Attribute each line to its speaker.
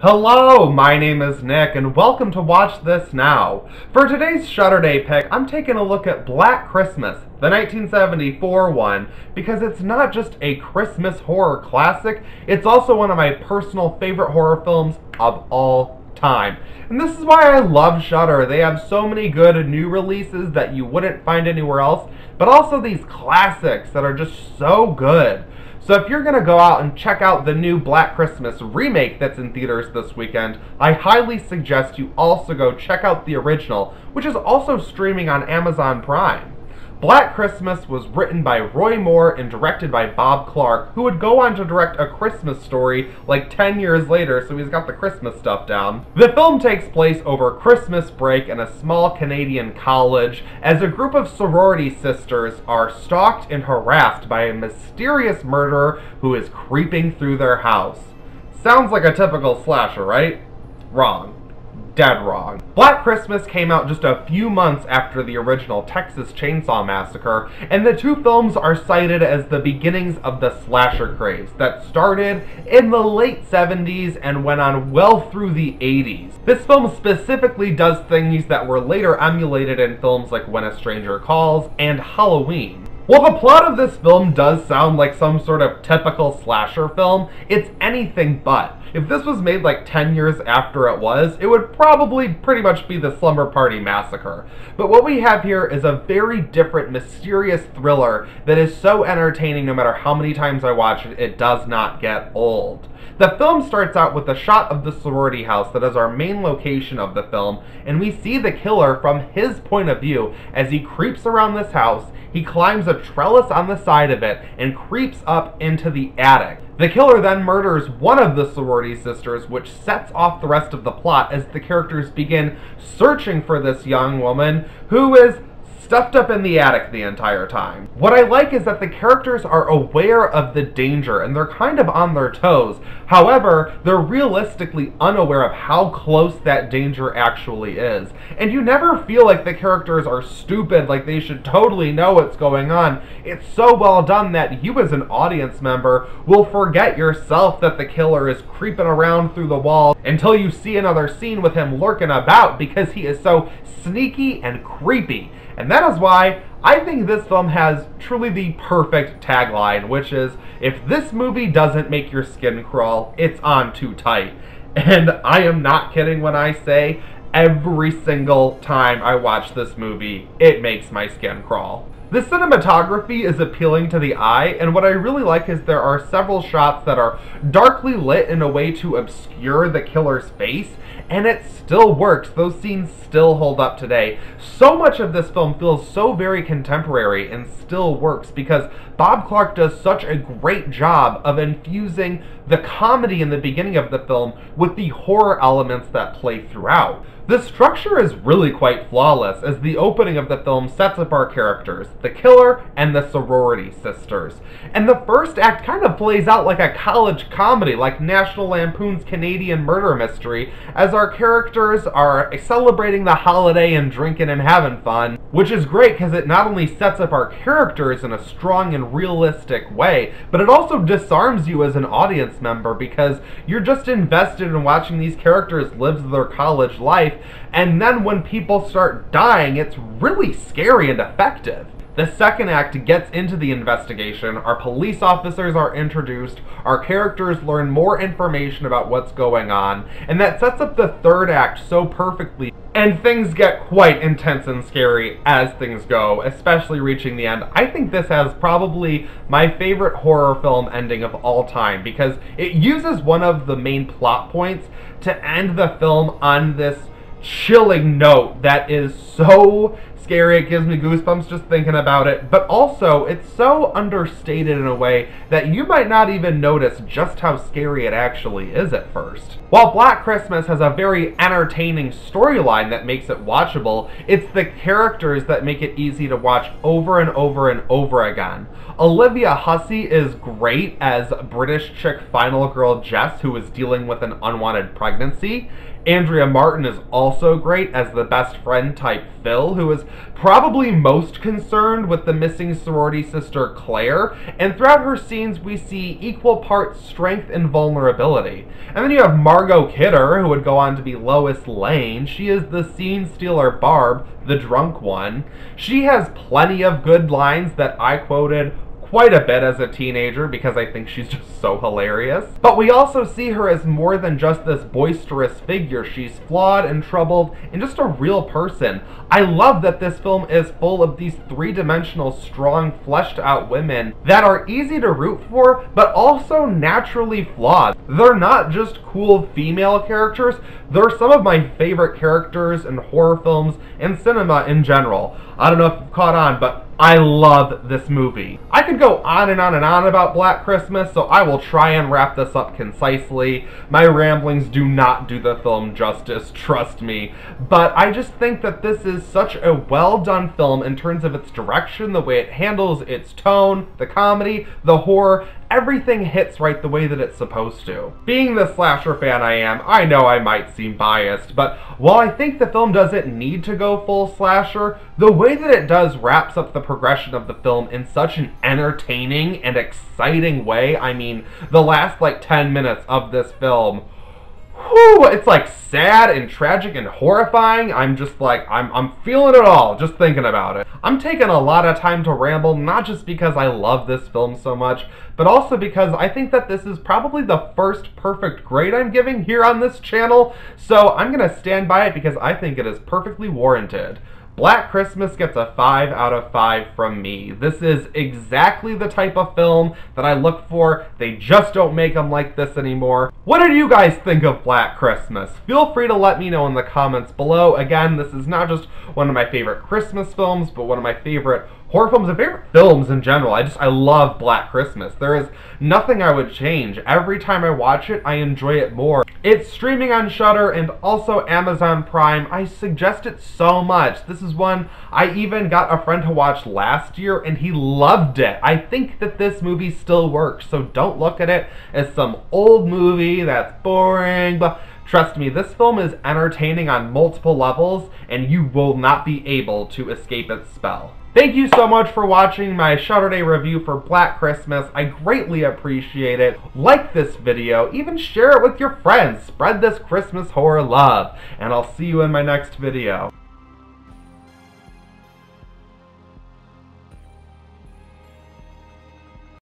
Speaker 1: Hello, my name is Nick, and welcome to Watch This Now. For today's Shudder Day pick, I'm taking a look at Black Christmas, the 1974 one, because it's not just a Christmas horror classic, it's also one of my personal favorite horror films of all time. And this is why I love Shudder. They have so many good new releases that you wouldn't find anywhere else, but also these classics that are just so good. So if you're going to go out and check out the new Black Christmas remake that's in theaters this weekend, I highly suggest you also go check out the original, which is also streaming on Amazon Prime. Black Christmas was written by Roy Moore and directed by Bob Clark, who would go on to direct A Christmas Story like 10 years later, so he's got the Christmas stuff down. The film takes place over Christmas break in a small Canadian college as a group of sorority sisters are stalked and harassed by a mysterious murderer who is creeping through their house. Sounds like a typical slasher, right? Wrong. Dead wrong. Black Christmas came out just a few months after the original Texas Chainsaw Massacre, and the two films are cited as the beginnings of the slasher craze that started in the late 70s and went on well through the 80s. This film specifically does things that were later emulated in films like When a Stranger Calls and Halloween. While the plot of this film does sound like some sort of typical slasher film, it's anything but. If this was made like 10 years after it would probably pretty much be the Slumber Party Massacre. But what we have here is a very different, mysterious thriller that is so entertaining no matter how many times I watch it, it does not get old. The film starts out with a shot of the sorority house that is our main location of the film, and we see the killer from his point of view as he creeps around this house. He climbs a trellis on the side of it and creeps up into the attic. The killer then murders one of the sorority sisters, which sets off the rest of the plot as the characters begin searching for this young woman who is stuffed up in the attic the entire time. What I like is that the characters are aware of the danger and they're kind of on their toes. However, they're realistically unaware of how close that danger actually is. And you never feel like the characters are stupid, like they should totally know what's going on. It's so well done that you as an audience member will forget yourself that the killer is creeping around through the walls until you see another scene with him lurking about because he is so sneaky and creepy. And that is why I think this film has truly the perfect tagline, which is, if this movie doesn't make your skin crawl, it's on too tight. And I am not kidding when I say every single time I watch this movie, it makes my skin crawl. The cinematography is appealing to the eye, and what I really like is there are several shots that are darkly lit in a way to obscure the killer's face, and it still works. Those scenes still hold up today. So much of this film feels so very contemporary and still works because Bob Clark does such a great job of infusing the comedy in the beginning of the film with the horror elements that play throughout. The structure is really quite flawless as the opening of the film sets up our characters, the killer and the sorority sisters. And the first act kind of plays out like a college comedy, like National Lampoon's Canadian Murder Mystery, as our characters are celebrating the holiday and drinking and having fun, which is great because it not only sets up our characters in a strong and realistic way, but it also disarms you as an audience member because you're just invested in watching these characters live their college life. And then when people start dying, it's really scary and effective. The second act gets into the investigation, our police officers are introduced, our characters learn more information about what's going on, and that sets up the third act so perfectly. And things get quite intense and scary as things go, especially reaching the end. I think this has probably my favorite horror film ending of all time because it uses one of the main plot points to end the film on this chilling note that is so scary. It gives me goosebumps just thinking about it, but also it's so understated in a way that you might not even notice just how scary it actually is at first. While Black Christmas has a very entertaining storyline that makes it watchable, it's the characters that make it easy to watch over and over and over again. Olivia Hussey is great as British chick final girl Jess, who is dealing with an unwanted pregnancy. Andrea Martin is also great as the best friend type Phil, who is probably most concerned with the missing sorority sister Claire, and throughout her scenes we see equal parts strength and vulnerability. And then you have Margot Kidder, who would go on to be Lois Lane. She is the scene stealer Barb, the drunk one. She has plenty of good lines that I quoted quite a bit as a teenager because I think she's just so hilarious. But we also see her as more than just this boisterous figure. She's flawed and troubled and just a real person. I love that this film is full of these three-dimensional, strong, fleshed-out women that are easy to root for, but also naturally flawed. They're not just cool female characters, they're some of my favorite characters in horror films and cinema in general. I don't know if you've caught on, but I love this movie. I could go on and on and on about Black Christmas, so I will try and wrap this up concisely. My ramblings do not do the film justice, trust me. But I just think that this is such a well-done film in terms of its direction, the way it handles its tone, the comedy, the horror. Everything hits right the way that it's supposed to. Being the slasher fan I am, I know I might seem biased, but while I think the film doesn't need to go full slasher, the way that it does wraps up the progression of the film in such an entertaining and exciting way. I mean, the last like 10 minutes of this film, whew, it's like sad and tragic and horrifying. I'm just like, I'm feeling it all just thinking about it. I'm taking a lot of time to ramble, not just because I love this film so much, but also because I think that this is probably the first perfect grade I'm giving here on this channel, so I'm gonna stand by it because I think it is perfectly warranted. Black Christmas gets a 5 out of 5 from me. This is exactly the type of film that I look for. They just don't make them like this anymore. What did you guys think of Black Christmas? Feel free to let me know in the comments below. Again, this is not just one of my favorite Christmas films, but one of my favorite horror films and favorite films in general. I love Black Christmas. There is nothing I would change. Every time I watch it, I enjoy it more. It's streaming on Shudder and also Amazon Prime. I suggest it so much. This is one I even got a friend to watch last year and he loved it. I think that this movie still works, so don't look at it as some old movie that's boring, but trust me, this film is entertaining on multiple levels and you will not be able to escape its spell. Thank you so much for watching my Shudder Day review for Black Christmas. I greatly appreciate it. Like this video, even share it with your friends. Spread this Christmas horror love, and I'll see you in my next video.